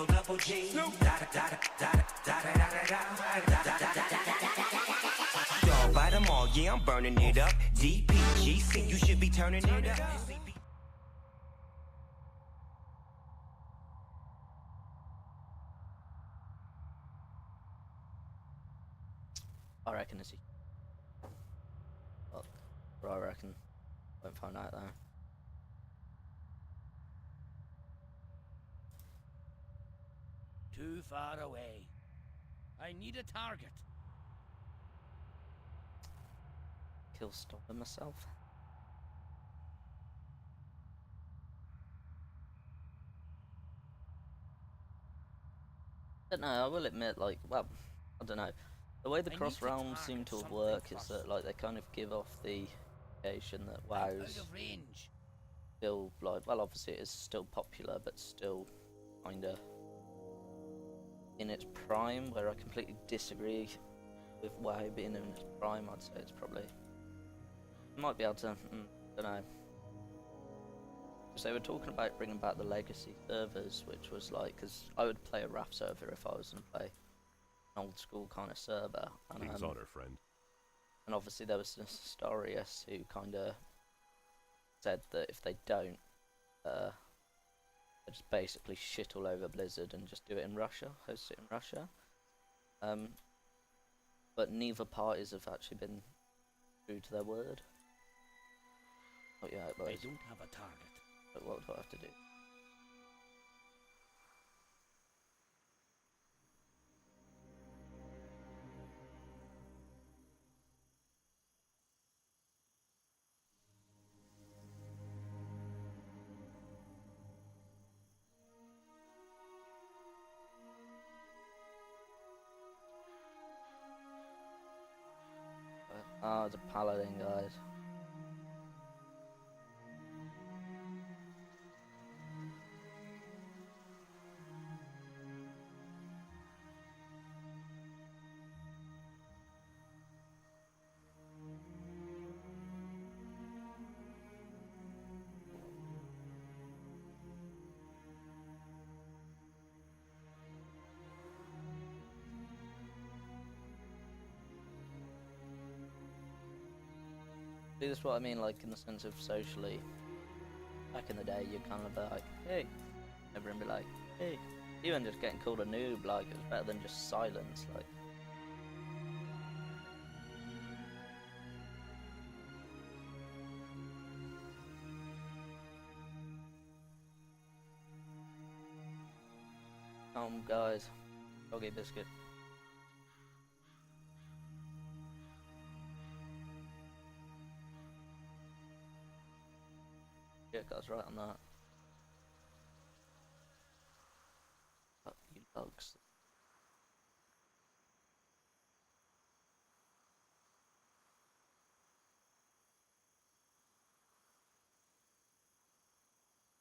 go double G. Dog, bite them all, yeah, I'm burning it up. DPGC, you should be turning it up. I reckon it's I reckon. Won't find out though. Too far away. I need a target. Kill stopping myself. I don't know, I will admit, like, well, I don't know. The way the cross realms seem to work is that, like, they kind of give off the indication that WoW's still, like, well, obviously it is still popular, but still kinda in its prime, where I completely disagree with WoW being in its prime. I'd say it's probably, I might be able to, don't know. So they were talking about bringing back the legacy servers, which was like, because I would play a RAF server if I was going to play an old school kind of server. And, King's honor, friend. And obviously there was Nestorius who kind of said that if they don't, they just basically shit all over Blizzard and just do it in Russia, host it in Russia. But neither parties have actually been true to their word. Not yet, boys. I don't have a target. But what do I have to do? Oh, it's a paladin, guys. See, that's what I mean, like, in the sense of socially. Back in the day, you'd kind of be like, hey. Everyone be like, hey. Even just getting called a noob, like, it was better than just silence, like. Guys. Doggy biscuit. Yeah, got us right on that. Oh, you bugs.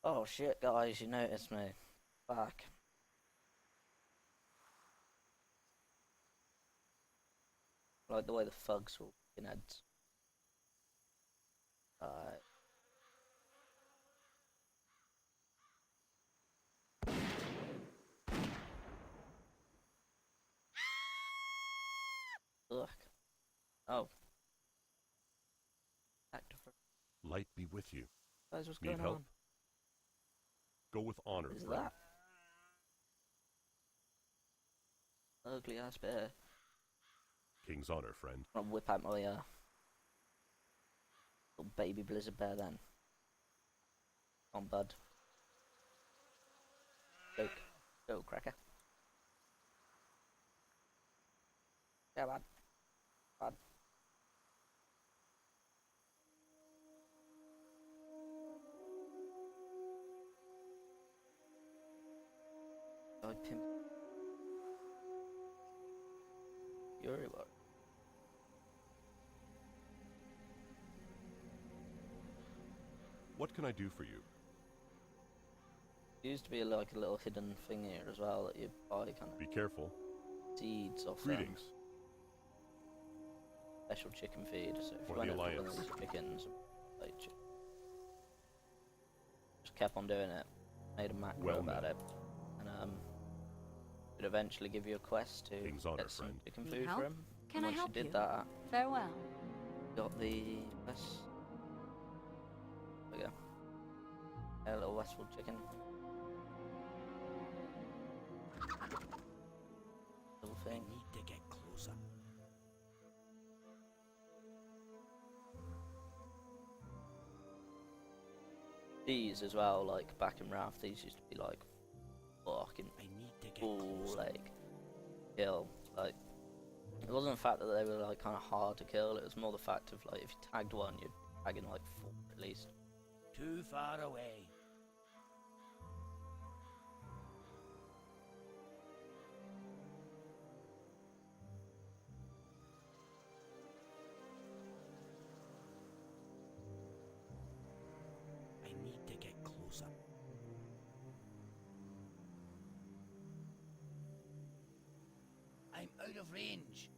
Oh shit, guys, you noticed me. Back. Like the way the thugs were walking heads. Ugh. Oh. Light be with you. Guys, what's Need going help? on? Go with honor, What is friend. that? Ugly ass bear. King's honor, friend. I'll whip out my little baby blizzard bear then. Come on, bud. Go, cracker. Yeah, bud. Bud. I pimp. Fury Warrior. What can I do for you? There used to be like a little hidden thing here as well that you buy kind Be of careful. seeds off Greetings. special chicken feed. So if For you the went up to one of Alliance. these chickens, like, just kept on doing it. Made a macro Well about met. it, and would eventually give you a quest to King's honor, get some friend. chicken Need food help? for him. Can and I once help you did you? that, Farewell. got the quest. There we go. A little Westwood chicken. Little I thing. need to get closer. These as well, like back in Raft, these used to be like fucking I need to get cool, closer. like kill. Like it wasn't the fact that they were like kind of hard to kill. It was more the fact of like if you tagged one, you'd tag in like 4 at least. Too far away. I need to get closer. I'm out of range.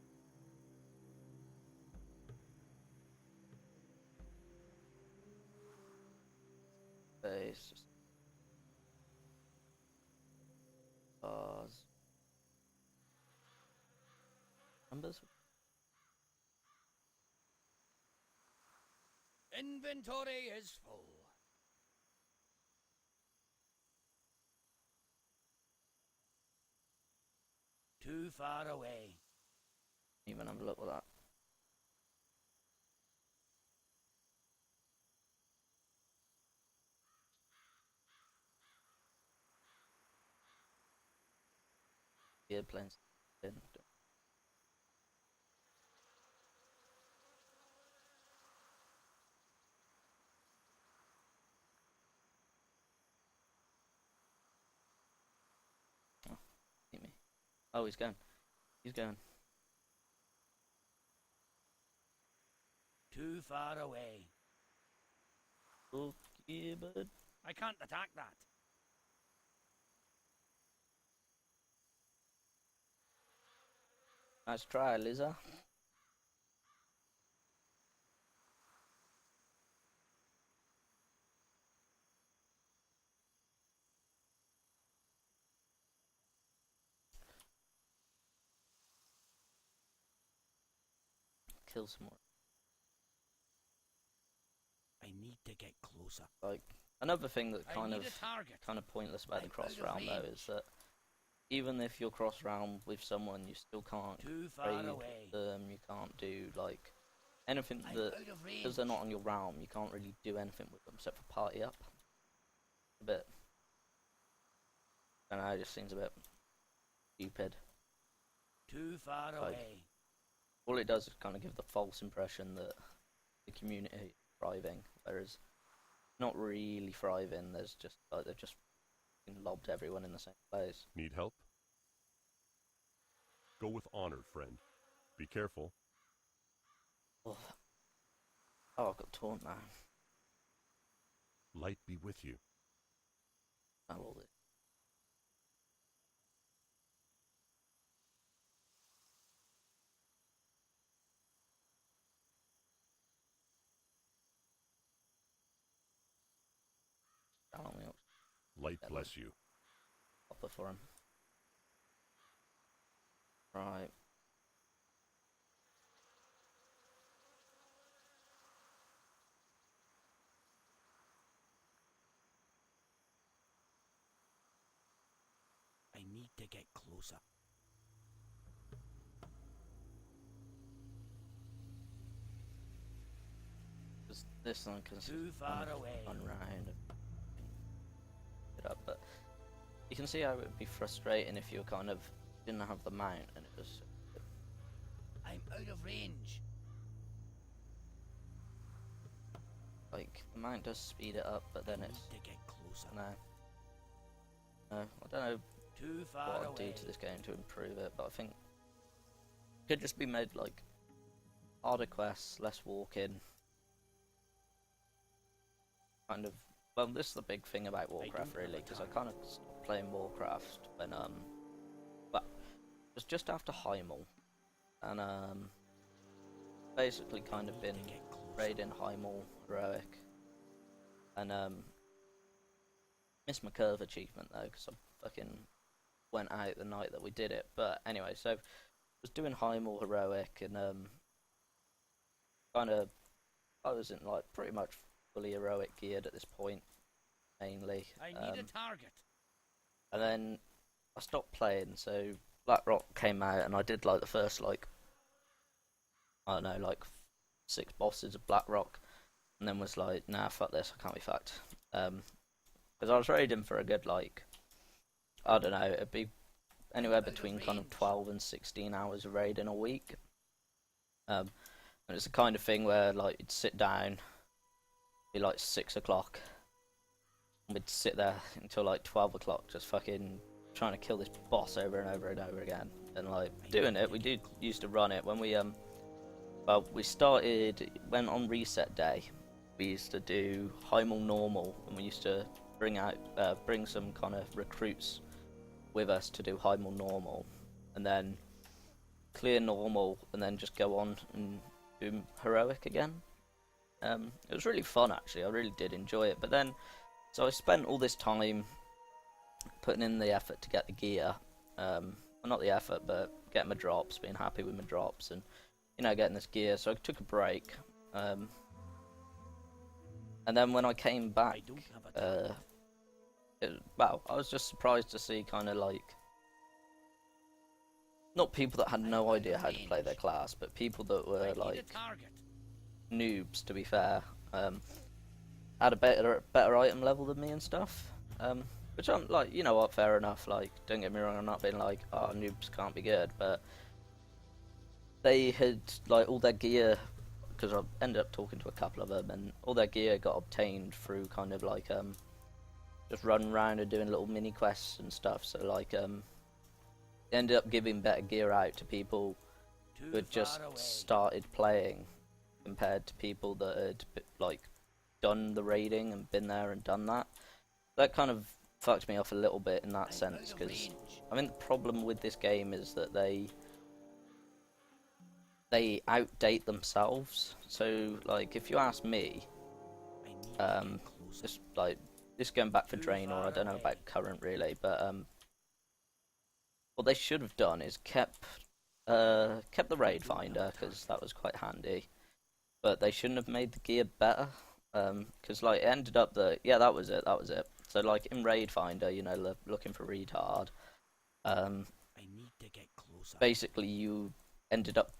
It's just bars. Numbers. Inventory is full. Too far away. Even have a look at that. Airplanes. Oh, hit me. Oh, he's going. He's going. Too far away. Okay, bud. I can't attack that. Nice try, Liza. Kill some more. I need to get closer. Like another thing that I kind need of a target. pointless about the I'm cross out of round though range. is that even if you're cross round with someone, you still can't Too far trade away. them. You can't do like anything I'm that out of range. because they're not on your realm. You can't really do anything with them except for party up. A bit. I don't know. It just seems a bit stupid. Too far Like, away. All it does is kind of give the false impression that the community is thriving, whereas not really thriving. There's just like they've just lobbed everyone in the same place. Need help? Go with honor, friend. Be careful. Oh, I've got taunt now. Light be with you. Now all this. Down on the Light Yeah, bless you. upper for him. Right. I need to get closer. This one can Too far away. run around and it up, but you can see how it would be frustrating if you kind of didn't have the mount and it was I'm out of range. like the mount does speed it up, but then I it's need to get closer. no. I don't know Too what far I'd away. do to this game to improve it, but I think it could just be made like harder quests, less walking. Kind of, well, this is the big thing about Warcraft don't have really, a because I target. kind of stopped playing Warcraft when well, it was just after Heimel, and basically kind of been To get closer. raiding Heimel heroic, and missed my curve achievement though, because I fucking went out the night that we did it. But anyway, so I was doing Heimel heroic and kind of I was in like pretty much fully heroic geared at this point mainly. I need a target. And then I stopped playing, so Blackrock came out, and I did like the first like I don't know, like 6 bosses of Blackrock, and then was like, nah, fuck this, I can't be fucked. Because I was raiding for a good like I don't know, it'd be anywhere between kind of 12 and 16 hours of raiding a week. And it's the kind of thing where like you'd sit down, be like 6 o'clock. We'd sit there until like 12 o'clock just fucking trying to kill this boss over and over and over again. And like doing it, we used to run it when we well, we went on reset day. We used to do Heimel normal, and we used to bring some kind of recruits with us to do Heimel normal, and then clear normal, and then just go on and do heroic again. It was really fun actually. I really did enjoy it. But then, so I spent all this time putting in the effort to get the gear. Well, not the effort, but getting my drops, being happy with my drops, and you know, getting this gear. So I took a break. And then when I came back, well, I was just surprised to see kind of like not people that had no idea how to play their class, but people that were like noobs, to be fair, had a better item level than me and stuff. Which I'm like, you know what, fair enough. Like, don't get me wrong, I'm not being like, oh, noobs can't be good, but they had like all their gear, because I ended up talking to a couple of them, and all their gear got obtained through kind of like just running around and doing little mini quests and stuff. So like they ended up giving better gear out to people who had just started playing compared to people that had like done the raiding and been there and done that. That kind of fucked me off a little bit in that sense, because I think the problem with this game is that they outdate themselves. So like if you ask me, just like this going back for Draenor, I don't know about current really, but what they should have done is kept the raid finder, because that was quite handy, but they shouldn't have made the gear better, because like it ended up that that was it. So like in raid finder, you know, looking for retard, I need to get closer. basically you ended up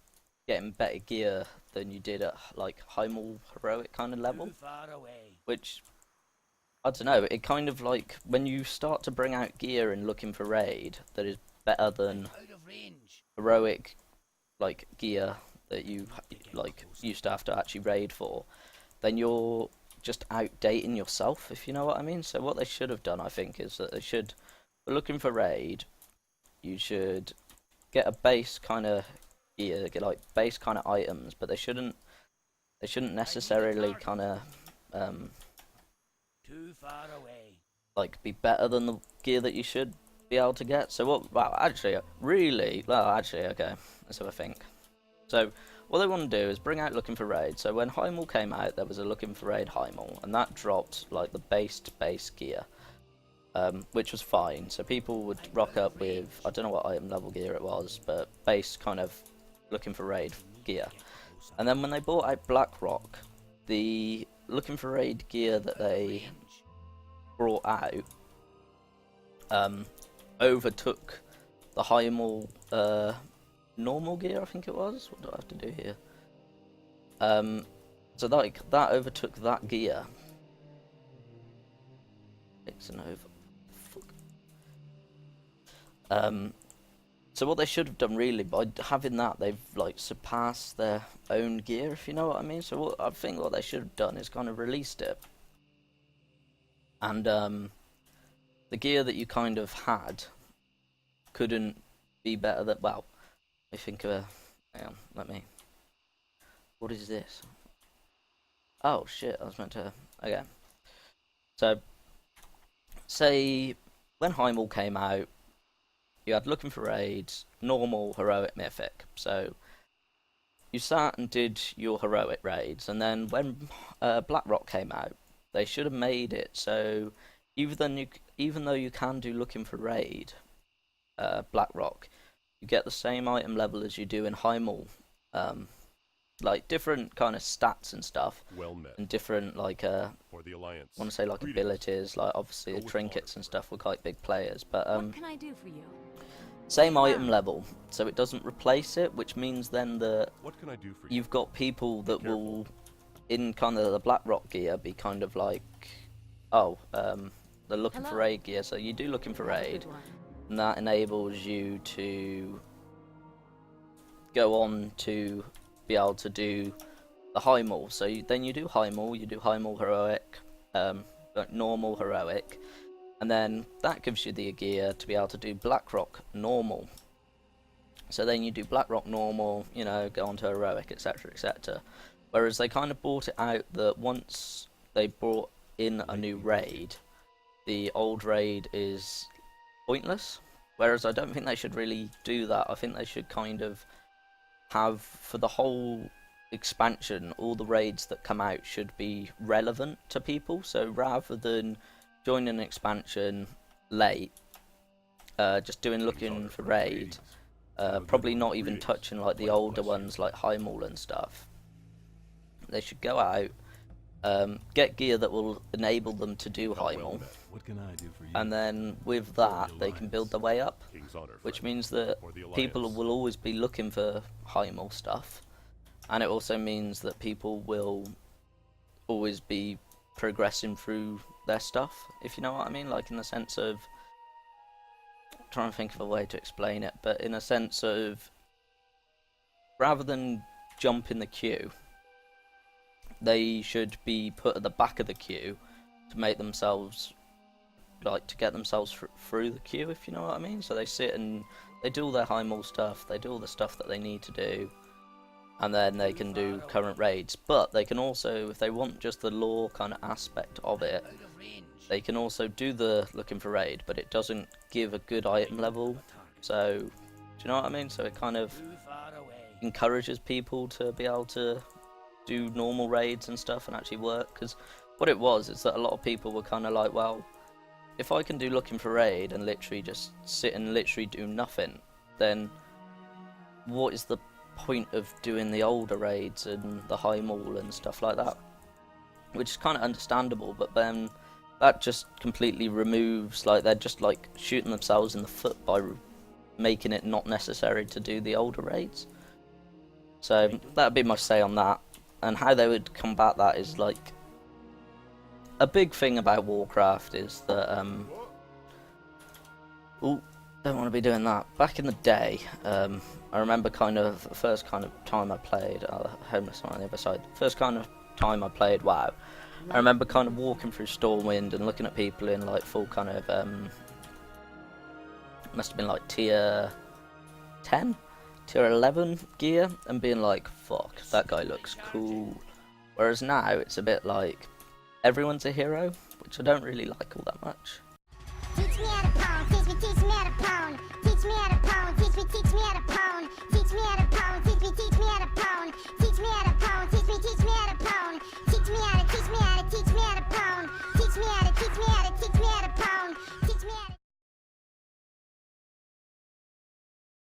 getting better gear than you did at like Heimel heroic kind of level, Too far away. which I don't know, it kind of like when you start to bring out gear and looking for raid that is better than Out of range. heroic like gear that you like used to have to actually raid for, then you're just outdating yourself, if you know what I mean. So what they should have done, I think, is that they should, for looking for raid, you should get a base kind of gear, get like base kind of items, but they shouldn't necessarily kind of Too far away. like be better than the gear that you should be able to get. So what? Wow, actually, okay. Let's have a think. So what they want to do is bring out looking for raid. So when Heimel came out, there was a looking for raid Heimel, and that dropped like the base gear, which was fine. So people would rock up with, I don't know what item level gear it was, but base kind of looking for raid gear. And then when they bought out Blackrock, the looking for raid gear that they brought out overtook the Heimel normal gear, I think it was. What do I have to do here? So that overtook that gear. It's an over. Fuck. So what they should have done really, by having that, they've like surpassed their own gear, if you know what I mean. So I think what they should have done is kind of released it, and the gear that you kind of had couldn't be better than, well, I think of a, hang on, what is this? Oh shit, I was meant to, okay. So, say, when Heimel came out, you had looking for raids, normal, heroic, mythic. So, you sat and did your heroic raids, and then when Blackrock came out, they should have made it so, even though you can do looking for raid, Blackrock, you get the same item level as you do in Heimel. Like different kind of stats and stuff, Well met. and different like For the Alliance. I want to say like Greetings. abilities, like obviously Go the with trinkets honor. and stuff were quite big players, but What can I do for you? same item level, so it doesn't replace it, which means then that What can I do for you? you've got people that Careful. will, in kind of the Blackrock gear, be kind of like, oh, they're looking for Hello. raid gear, so you do looking for Have a raid, good one. and that enables you to go on to be able to do the Heimel. So then you do Heimel heroic, like normal heroic, and then that gives you the gear to be able to do Blackrock normal. So then you do Blackrock normal, you know, go on to heroic, etc, etc. Whereas they kind of brought it out that once they brought in a new raid, the old raid is pointless. Whereas I don't think they should really do that. I think they should kind of have, for the whole expansion, all the raids that come out should be relevant to people. So rather than join an expansion late, just doing looking for raid, probably not even touching like the older ones like Heimel and stuff, they should go out, get gear that will enable them to do Heimel, What can I do for you? and then with that they can build their way up, King's honor, which friend. means that For the people Alliance. will always be looking for Heimel stuff, and it also means that people will always be progressing through their stuff, if you know what I mean, like in the sense of, I'm trying to think of a way to explain it, but in a sense of, rather than jump in the queue, they should be put at the back of the queue to make themselves, like, to get themselves through the queue, if you know what I mean. So they sit and they do all their Heimel stuff, they do all the stuff that they need to do, and then they can do current raids. But they can also, if they want just the lore kind of aspect of it, Out of range. they can also do the looking for raid, but it doesn't give a good item level. So, do you know what I mean? So it kind of Too far away. encourages people to be able to do normal raids and stuff and actually work. Because what it was is that a lot of people were kind of like, well, if I can do looking for raid and literally just sit and literally do nothing, then what is the point of doing the older raids and the Heimel and stuff like that? Which is kind of understandable, but then that just completely removes, like, they're just like shooting themselves in the foot by making it not necessary to do the older raids. So that'd be my say on that. And how they would combat that is, like, a big thing about Warcraft is that don't want to be doing that. Back in the day, I remember kind of the first kind of time I played Homeless on the other side. First kind of time I played WoW, I remember kind of walking through Stormwind and looking at people in like full kind of must have been like tier 10, tier 11 gear, and being like, fuck, that guy looks cool. Whereas now it's a bit like everyone's a hero, which I don't really like all that much. Teach me how to pound, teach me how to pound. Teach me how to pound, teach me how to pound. Teach me how to